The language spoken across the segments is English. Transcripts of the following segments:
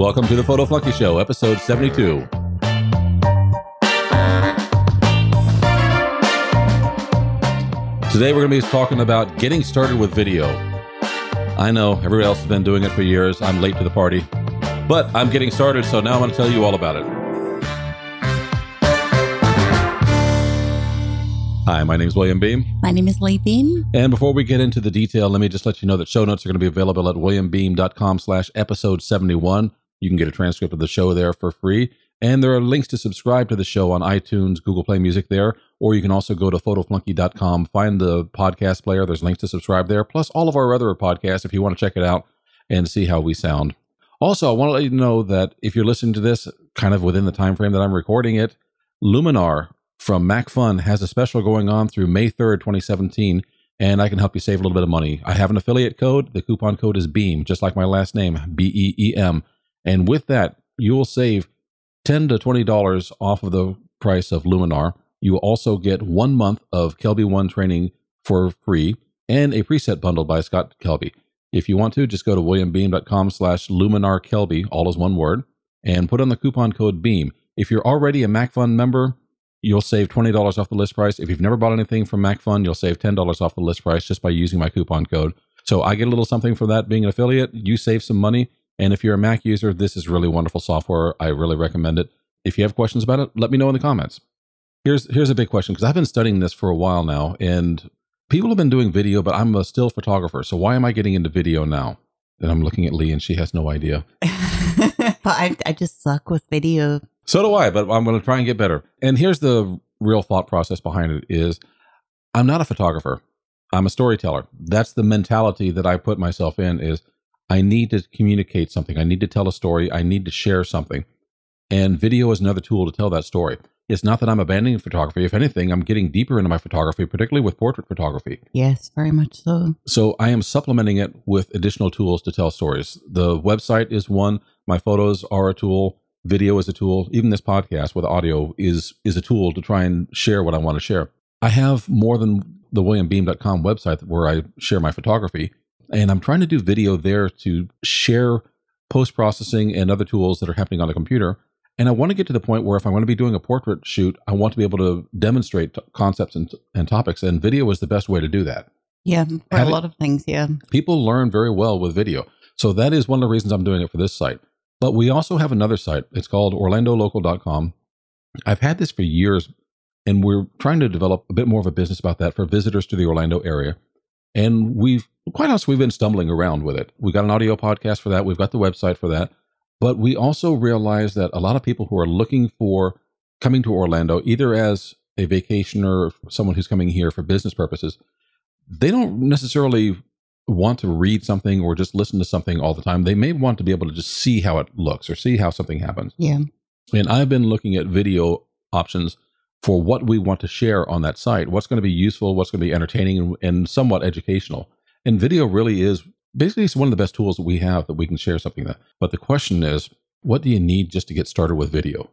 Welcome to the Photo Flunky Show, episode 72. Today we're going to be talking about getting started with video. I know, everybody else has been doing it for years. I'm late to the party. But I'm getting started, so now I'm going to tell you all about it. Hi, my name is William Beem. My name is Lee Beem. And before we get into the detail, let me just let you know that show notes are going to be available at williambeem.com/episode 71. You can get a transcript of the show there for free. And there are links to subscribe to the show on iTunes, Google Play Music there, or you can also go to photoflunky.com, find the podcast player. There's links to subscribe there, plus all of our other podcasts if you want to check it out and see how we sound. Also, I want to let you know that if you're listening to this kind of within the time frame that I'm recording it, Luminar from MacFun has a special going on through May 3rd, 2017, and I can help you save a little bit of money. I have an affiliate code. The coupon code is BEAM, just like my last name, B-E-E-M. And with that, you will save $10 to $20 off of the price of Luminar. You will also get 1 month of Kelby One training for free and a preset bundle by Scott Kelby. If you want to, just go to williambeem.com/LuminarKelby, all is one word, and put on the coupon code BEAM. If you're already a MacFun member, you'll save $20 off the list price. If you've never bought anything from MacFun, you'll save $10 off the list price just by using my coupon code. So I get a little something for that being an affiliate. You save some money. And if you're a Mac user, this is really wonderful software. I really recommend it. If you have questions about it, let me know in the comments. Here's a big question, because I've been studying this for a while now, and people have been doing video, but I'm a still photographer. So why am I getting into video now? And I'm looking at Lee, and she has no idea. But I just suck with video. So do I, but I'm going to try and get better. And here's the real thought process behind it is, I'm not a photographer. I'm a storyteller. That's the mentality that I put myself in is, I need to communicate something. I need to tell a story. I need to share something. And video is another tool to tell that story. It's not that I'm abandoning photography. If anything, I'm getting deeper into my photography, particularly with portrait photography. Yes, very much so. So I am supplementing it with additional tools to tell stories. The website is one. My photos are a tool. Video is a tool. Even this podcast with audio is a tool to try and share what I want to share. I have more than the williambeem.com website where I share my photography. And I'm trying to do video there to share post-processing and other tools that are happening on the computer. And I want to get to the point where if I'm going to be doing a portrait shoot, I want to be able to demonstrate concepts and topics. And video is the best way to do that. Yeah, for a lot of things, yeah. People learn very well with video. So that is one of the reasons I'm doing it for this site. But we also have another site. It's called orlandolocal.com. I've had this for years, and we're trying to develop a bit more of a business about that for visitors to the Orlando area. And quite honestly, we've been stumbling around with it. We got an audio podcast for that. We've got the website for that. But we also realize that a lot of people who are looking for coming to Orlando, either as a vacationer or someone who's coming here for business purposes, they don't necessarily want to read something or just listen to something all the time. They may want to be able to just see how it looks or see how something happens. Yeah. And I've been looking at video options for what we want to share on that site, what's going to be useful, what's going to be entertaining and somewhat educational. And video really is basically one of the best tools that we have that we can share something that. But the question is, what do you need just to get started with video?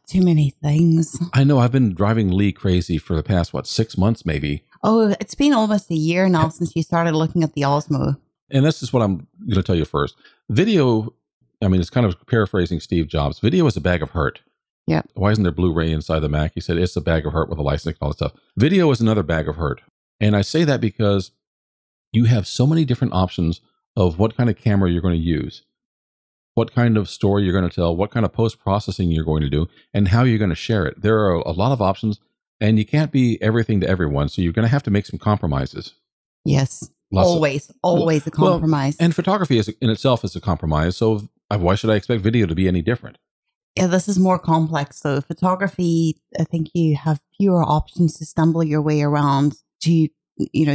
Too many things. I know I've been driving Lee crazy for the past, 6 months maybe. Oh, it's been almost a year now since you started looking at the Osmo. And that's just what I'm going to tell you first. Video, I mean, it's kind of paraphrasing Steve Jobs. Video is a bag of hurt. Yeah. Why isn't there Blu-ray inside the Mac? He said, it's a bag of hurt with a license and all that stuff. Video is another bag of hurt. And I say that because you have so many different options of what kind of camera you're going to use, what kind of story you're going to tell, what kind of post-processing you're going to do, and how you're going to share it. There are a lot of options, and you can't be everything to everyone. So you're going to have to make some compromises. Yes. Always a compromise. And photography in itself is a compromise. So why should I expect video to be any different? Yeah, this is more complex. So photography, I think you have fewer options to stumble your way around to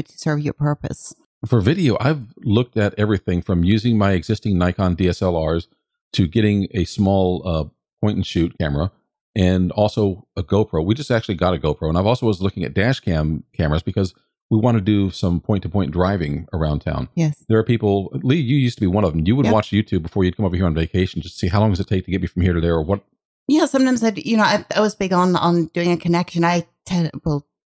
serve your purpose. For video, I've looked at everything from using my existing Nikon DSLRs to getting a small point and shoot camera and also a GoPro. We just actually got a GoPro. And I've also was looking at dash cam cameras because we want to do some point-to-point driving around town. Yes. There are people, Lee, you used to be one of them. You would watch YouTube before you'd come over here on vacation just to see how long does it take to get me from here to there or what. Yeah, sometimes I was big on doing a connection.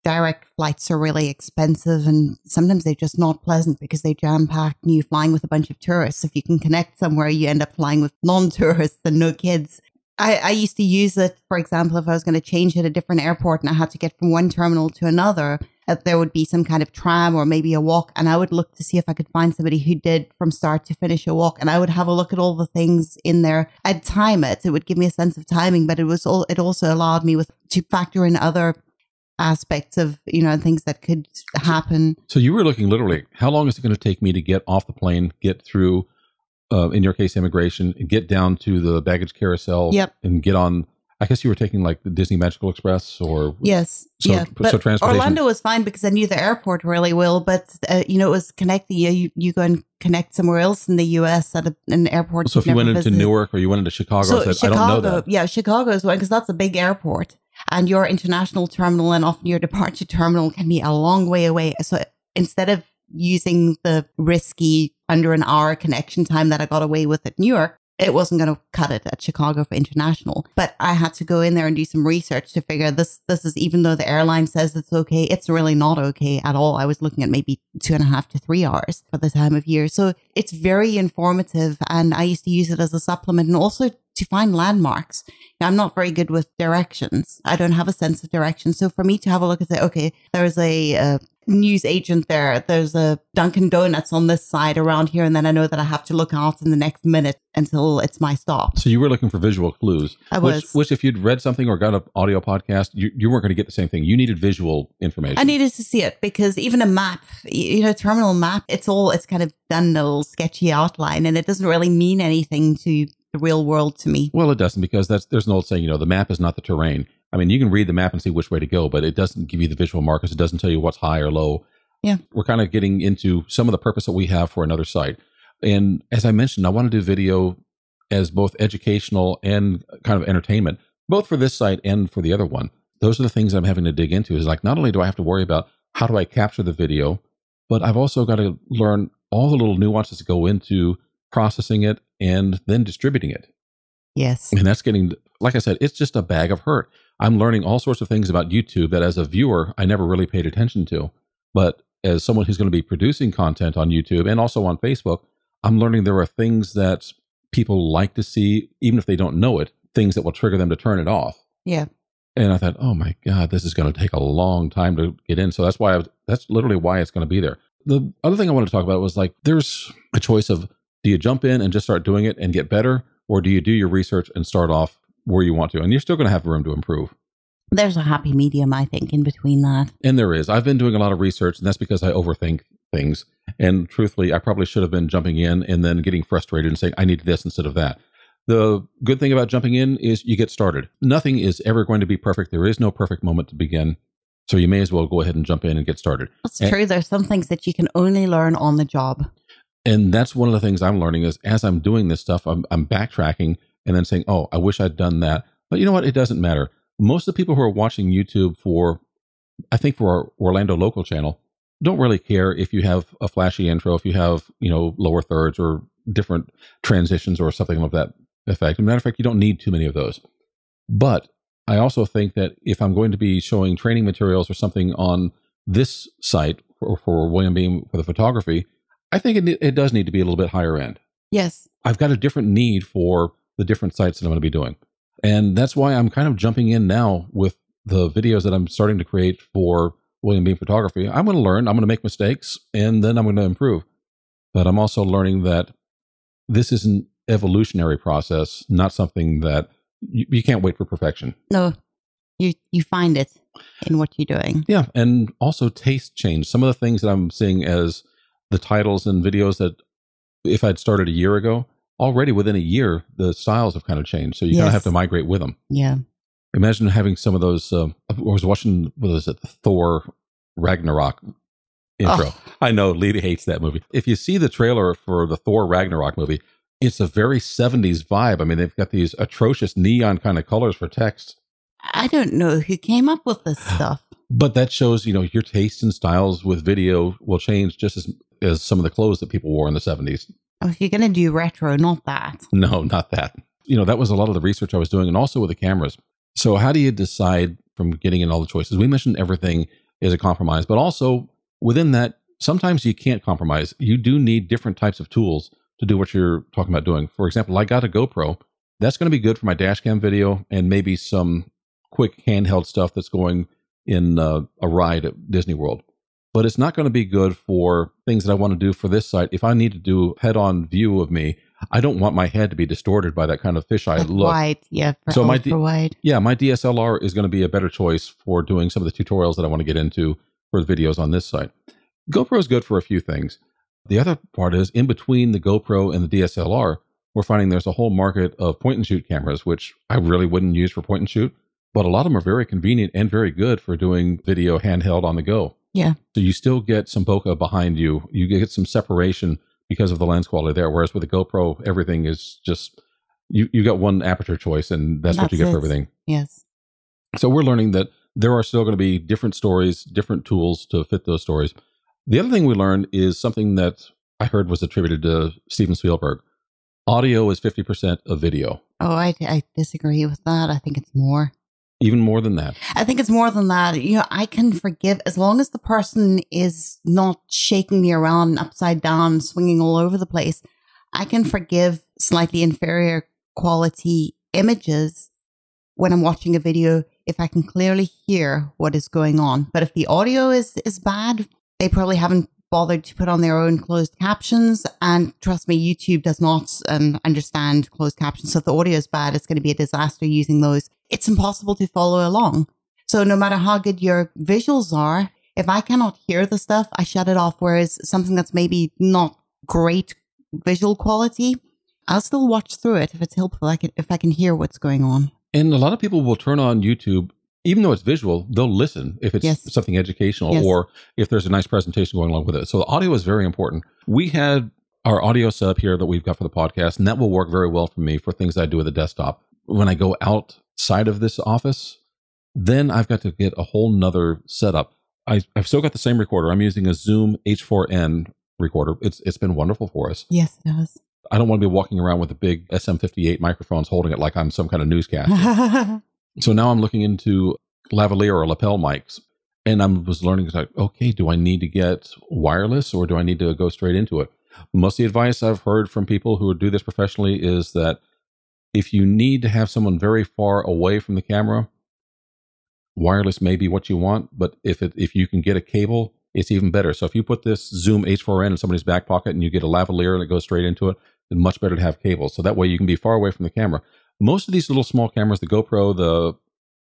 direct flights are really expensive, and sometimes they're just not pleasant because they jam packed and you're flying with a bunch of tourists. If you can connect somewhere, you end up flying with non-tourists and no kids. I used to use it, for example, if I was going to change at a different airport and I had to get from one terminal to another, there would be some kind of tram or maybe a walk, and I would look to see if I could find somebody who did from start to finish a walk, and I would have a look at all the things in there. I'd time it. It would give me a sense of timing, but it also allowed me to factor in other aspects of, things that could happen. So you were looking literally, how long is it going to take me to get off the plane, get through, in your case, immigration, and get down to the baggage carousel, yep, and get on. I guess you were taking like the Disney Magical Express or... Yes. So transportation. Orlando was fine because I knew the airport really well, but, it was connecting. You go and connect somewhere else in the U.S. at an airport. So if you went into Newark or you went into Chicago, I don't know that. Yeah, Chicago is one because that's a big airport. And your international terminal and often your departure terminal can be a long way away. So instead of using the risky under an hour connection time that I got away with at Newark, it wasn't going to cut it at Chicago for international. But I had to go in there and do some research to figure this is, even though the airline says it's okay, it's really not okay at all. I was looking at maybe 2.5 to 3 hours for the time of year. So it's very informative, and I used to use it as a supplement and also to find landmarks. Now, I'm not very good with directions. I don't have a sense of direction. So for me to have a look and say, okay, there's a news agent there. There's a Dunkin' Donuts on this side around here. And then I know that I have to look out in the next minute until it's my stop. So you were looking for visual clues. I was. Which if you'd read something or got an audio podcast, you weren't going to get the same thing. You needed visual information. I needed to see it because even a map, terminal map, it's kind of done a little sketchy outline and it doesn't really mean anything to the real world to me. Well, it doesn't, because there's an old saying, the map is not the terrain. I mean, you can read the map and see which way to go, but it doesn't give you the visual markers. It doesn't tell you what's high or low. Yeah. We're kind of getting into some of the purpose that we have for another site. And as I mentioned, I want to do video as both educational and kind of entertainment, both for this site and for the other one. Those are the things I'm having to dig into, is like, not only do I have to worry about how do I capture the video, but I've also got to learn all the little nuances that go into processing it and then distributing it. Yes. And that's getting, like I said, it's just a bag of hurt. I'm learning all sorts of things about YouTube that as a viewer, I never really paid attention to. But as someone who's going to be producing content on YouTube and also on Facebook, I'm learning there are things that people like to see, even if they don't know it, things that will trigger them to turn it off. Yeah. And I thought, oh my God, this is going to take a long time to get in. So that's literally why it's going to be there. The other thing I wanted to talk about was like, there's a choice of, do you jump in and just start doing it and get better? Or do you do your research and start off where you want to? And you're still going to have room to improve. There's a happy medium, I think, in between that. And there is. I've been doing a lot of research, and that's because I overthink things. And truthfully, I probably should have been jumping in and then getting frustrated and saying, I need this instead of that. The good thing about jumping in is you get started. Nothing is ever going to be perfect. There is no perfect moment to begin. So you may as well go ahead and jump in and get started. That's true. There's some things that you can only learn on the job. And that's one of the things I'm learning is as I'm doing this stuff, I'm backtracking and then saying, oh, I wish I'd done that. But you know what? It doesn't matter. Most of the people who are watching YouTube for our Orlando local channel don't really care if you have a flashy intro, if you have, lower thirds or different transitions or something of that effect. As a matter of fact, you don't need too many of those. But I also think that if I'm going to be showing training materials or something on this site for William Beem for the photography, I think it does need to be a little bit higher end. Yes. I've got a different need for the different sites that I'm going to be doing. And that's why I'm kind of jumping in now with the videos that I'm starting to create for William Beem Photography. I'm going to learn, I'm going to make mistakes, and then I'm going to improve. But I'm also learning that this is an evolutionary process, not something that you can't wait for perfection. No, you find it in what you're doing. Yeah, and also taste change. Some of the things that I'm seeing as the titles and videos that if I'd started a year ago, already within a year, the styles have kind of changed. So you kind of have to migrate with them. Yeah. Imagine having some of those. I was watching, the Thor Ragnarok intro. Oh. I know Lita hates that movie. If you see the trailer for the Thor Ragnarok movie, it's a very 70s vibe. I mean, they've got these atrocious neon kind of colors for text. I don't know who came up with this stuff. But that shows, your tastes and styles with video will change just as some of the clothes that people wore in the 70s. Oh, if you're going to do retro, not that. No, not that. That was a lot of the research I was doing, and also with the cameras. So how do you decide from getting in all the choices? We mentioned everything is a compromise. But also within that, sometimes you can't compromise. You do need different types of tools to do what you're talking about doing. For example, I got a GoPro. That's going to be good for my dash cam video and maybe some quick handheld stuff that's going in a ride at Disney World. But it's not going to be good for things that I want to do for this site. If I need to do head-on view of me, I don't want my head to be distorted by that kind of fisheye look. Wide, yeah, so my wide. Yeah, my DSLR is going to be a better choice for doing some of the tutorials that I want to get into for the videos on this site. GoPro is good for a few things. The other part is in between the GoPro and the DSLR, we're finding there's a whole market of point-and-shoot cameras, which I really wouldn't use for point-and-shoot, but a lot of them are very convenient and very good for doing video handheld on the go. Yeah. So you still get some bokeh behind you. You get some separation because of the lens quality there. Whereas with the GoPro, everything is just, you got one aperture choice and that's what you get for everything. Yes. So we're learning that there are still going to be different stories, different tools to fit those stories. The other thing we learned is something that I heard was attributed to Steven Spielberg. Audio is 50% of video. Oh, I disagree with that. I think it's more. Even more than that. I think it's more than that. You know, I can forgive as long as the person is not shaking me around upside down, swinging all over the place. I can forgive slightly inferior quality images when I'm watching a video if I can clearly hear what is going on. But if the audio is bad, they probably haven't bothered to put on their own closed captions. And trust me, YouTube does not understand closed captions. So if the audio is bad, it's going to be a disaster using those. It's impossible to follow along. So no matter how good your visuals are, if I cannot hear the stuff, I shut it off. Whereas something that's maybe not great visual quality, I'll still watch through it if it's helpful, if I can hear what's going on. And a lot of people will turn on YouTube, even though it's visual, they'll listen if it's something educational or if there's a nice presentation going along with it. So the audio is very important. We had our audio setup here that we've got for the podcast, and that will work very well for me for things I do with a desktop. When I go outside of this office, then I've got to get a whole nother setup. I've still got the same recorder. I'm using a Zoom H4n recorder. It's been wonderful for us. Yes, it does. I don't want to be walking around with the big SM58 microphones holding it like I'm some kind of newscaster. So now I'm looking into lavalier or lapel mics, and I was learning, like, okay, do I need to get wireless or do I need to go straight into it? Most of the advice I've heard from people who do this professionally is that if you need to have someone very far away from the camera, wireless may be what you want, but if you can get a cable, it's even better. So if you put this Zoom H4n in somebody's back pocket and you get a lavalier and it goes straight into it, it's much better to have cables. So that way you can be far away from the camera. Most of these little small cameras, the GoPro,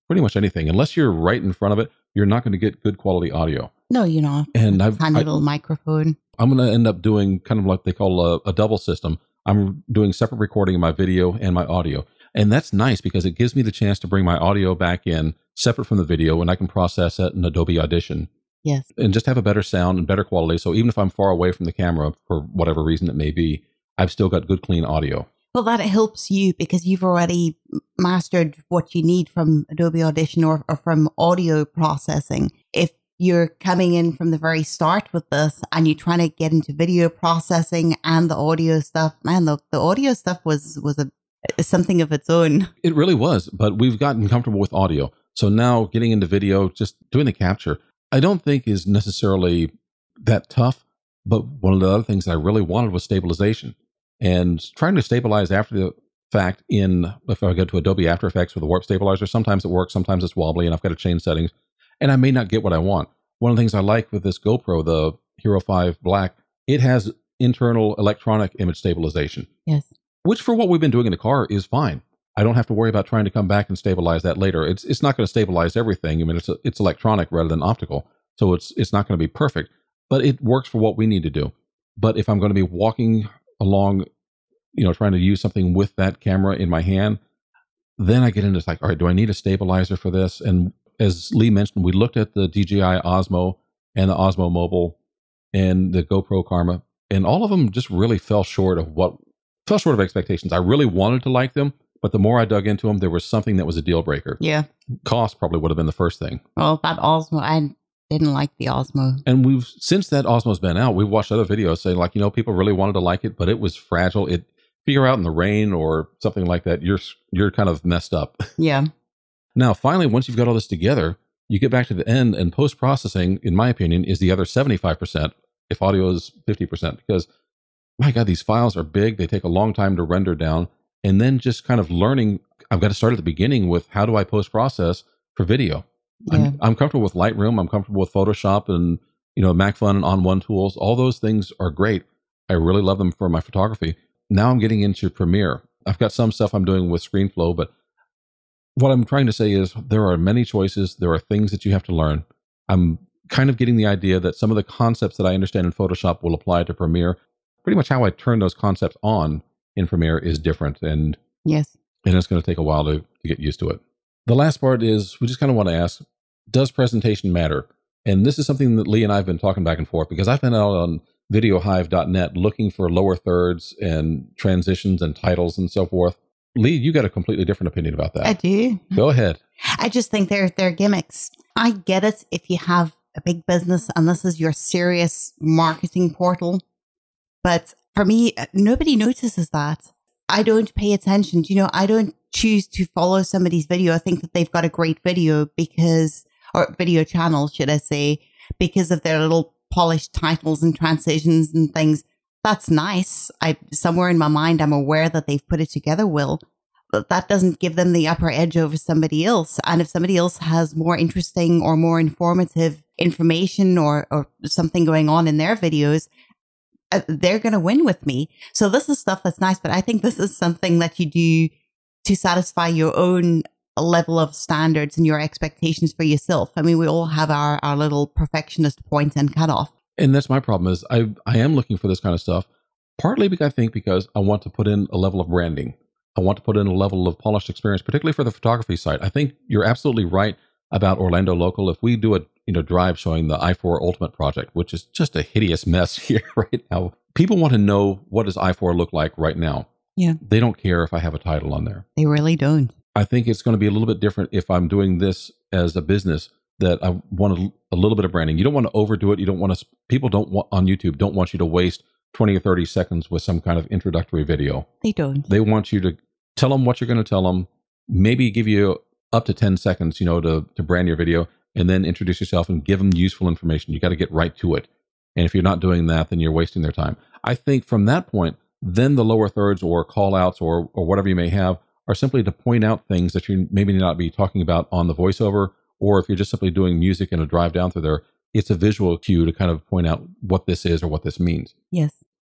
pretty much anything, unless you're right in front of it, you're not going to get good quality audio. No, you're not. And tiny little microphone. I'm going to end up doing kind of like they call a double system. I'm doing separate recording of my video and my audio. And that's nice because it gives me the chance to bring my audio back in separate from the video, and I can process it in Adobe Audition. Yes. And just have a better sound and better quality. So even if I'm far away from the camera for whatever reason it may be, I've still got good, clean audio. Well, that helps you because you've already mastered what you need from Adobe Audition or from audio processing. If you're coming in from the very start with this and you're trying to get into video processing and the audio stuff, man, the audio stuff was something of its own. It really was, but we've gotten comfortable with audio. So now getting into video, just doing the capture, I don't think is necessarily that tough. But one of the other things I really wanted was stabilization. And trying to stabilize after the fact if I go to Adobe After Effects with the warp stabilizer, sometimes it works, sometimes it's wobbly, and I've got to change settings, and I may not get what I want. One of the things I like with this GoPro, the Hero 5 Black, it has internal electronic image stabilization. Yes. Which for what we've been doing in the car is fine. I don't have to worry about trying to come back and stabilize that later. It's not going to stabilize everything. I mean, it's electronic rather than optical, so it's not going to be perfect, but it works for what we need to do. But if I'm going to be walking along, trying to use something with that camera in my hand, then I get into like, all right, do I need a stabilizer for this? And as Lee mentioned, we looked at the DJI Osmo and the Osmo Mobile and the GoPro Karma, and all of them just really fell short of expectations. I really wanted to like them, but the more I dug into them, there was something that was a deal breaker. Yeah. Cost probably would have been the first thing. Well, that Osmo, I didn't like the Osmo. And since that Osmo's been out, we've watched other videos saying like, people really wanted to like it, but it was fragile. If you're out in the rain or something like that, you're kind of messed up. Yeah. Now, finally, once you've got all this together, You get back to the end, and post-processing, in my opinion, is the other 75%, if audio is 50%, because, my God, these files are big. They take a long time to render down. And then just kind of learning, I've got to start at the beginning with how do I post-process for video? Yeah. I'm comfortable with Lightroom. I'm comfortable with Photoshop and, MacFun and On1 tools. All those things are great. I really love them for my photography. Now I'm getting into Premiere. I've got some stuff I'm doing with ScreenFlow, but what I'm trying to say is there are many choices. There are things that you have to learn. I'm kind of getting the idea that some of the concepts that I understand in Photoshop will apply to Premiere. Pretty much how I turn those concepts on in Premiere is different. And yes, and it's going to take a while to get used to it. The last part is we just kind of want to ask, does presentation matter? And this is something that Lee and I have been talking back and forth because I've been out on videohive.net looking for lower thirds and transitions and titles and so forth. Lee, you got a completely different opinion about that. I do. Go ahead. I just think they're gimmicks. I get it if you have a big business and this is your serious marketing portal. But for me, nobody notices that. I don't pay attention. I don't choose to follow somebody's video. I think that they've got a great video or video channel, should I say, because of their little polished titles and transitions and things. That's nice. Somewhere in my mind, I'm aware that they've put it together well, but that doesn't give them the upper edge over somebody else. And if somebody else has more interesting or more informative information or something going on in their videos, they're going to win with me. So this is stuff that's nice, but I think this is something that you do to satisfy your own level of standards and your expectations for yourself. I mean, we all have our little perfectionist point and cutoff. And that's my problem is I am looking for this kind of stuff, partly because I want to put in a level of branding. I want to put in a level of polished experience, particularly for the photography side. I think you're absolutely right about Orlando Local. If we do a drive showing the i4 Ultimate project, which is just a hideous mess here right now, people want to know what does i4 look like right now. Yeah. They don't care if I have a title on there. They really don't. I think it's going to be a little bit different if I'm doing this as a business, that I want a little bit of branding. You don't want to overdo it. You don't want to, people on YouTube don't want you to waste 20 or 30 seconds with some kind of introductory video. They don't. They want you to tell them what you're going to tell them, maybe give you up to 10 seconds, to brand your video, and then introduce yourself and give them useful information. You got to get right to it. And if you're not doing that, then you're wasting their time. I think from that point, then the lower thirds or call outs or whatever you may have are simply to point out things that you maybe not be talking about on the voiceover, or if you're just simply doing music in a drive down through there, it's a visual cue to kind of point out what this is or what this means. Yes.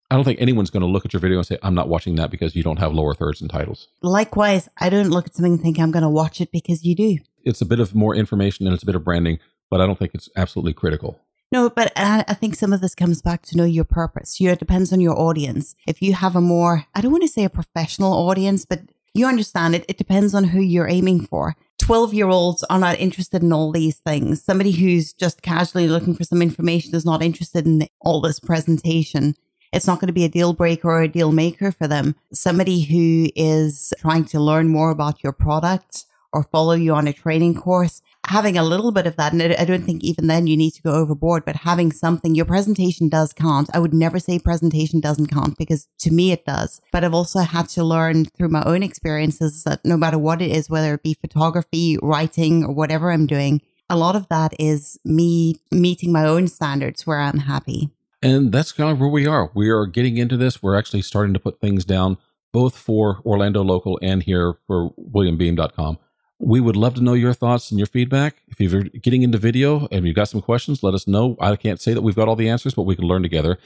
I don't think anyone's going to look at your video and say, I'm not watching that because you don't have lower thirds and titles. Likewise, I don't look at something and think I'm going to watch it because you do. It's a bit of more information and it's a bit of branding, but I don't think it's absolutely critical. No, but I think some of this comes back to know your purpose. It depends on your audience. If you have a more, I don't want to say a professional audience, but you understand it. It depends on who you're aiming for. 12-year-olds are not interested in all these things. Somebody who's just casually looking for some information is not interested in all this presentation. It's not going to be a deal breaker or a deal maker for them. Somebody who is trying to learn more about your product or follow you on a training course, having a little bit of that, and I don't think even then you need to go overboard, but having something, your presentation does count. I would never say presentation doesn't count because to me it does. But I've also had to learn through my own experiences that no matter what it is, whether it be photography, writing, or whatever I'm doing, a lot of that is me meeting my own standards where I'm happy. And that's kind of where we are. We are getting into this. We're actually starting to put things down, both for Orlando Local and here for WilliamBeem.com. We would love to know your thoughts and your feedback. If you're getting into video and you've got some questions, let us know. I can't say that we've got all the answers, but we can learn together.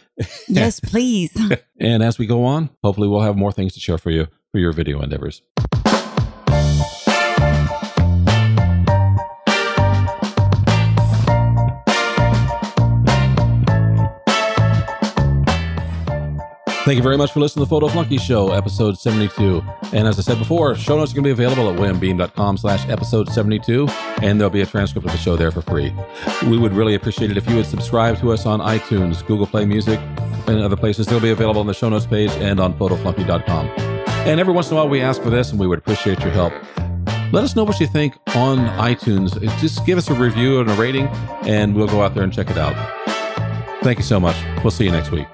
Yes, please. And as we go on, hopefully we'll have more things to share for you for your video endeavors. Thank you very much for listening to the Photo Flunky Show, episode 72. And as I said before, show notes are going to be available at williambeem.com/episode 72, and there'll be a transcript of the show there for free. We would really appreciate it if you would subscribe to us on iTunes, Google Play Music, and other places. They'll be available on the show notes page and on photoflunky.com. And every once in a while we ask for this, and we would appreciate your help. Let us know what you think on iTunes. Just give us a review and a rating, and we'll go out there and check it out. Thank you so much. We'll see you next week.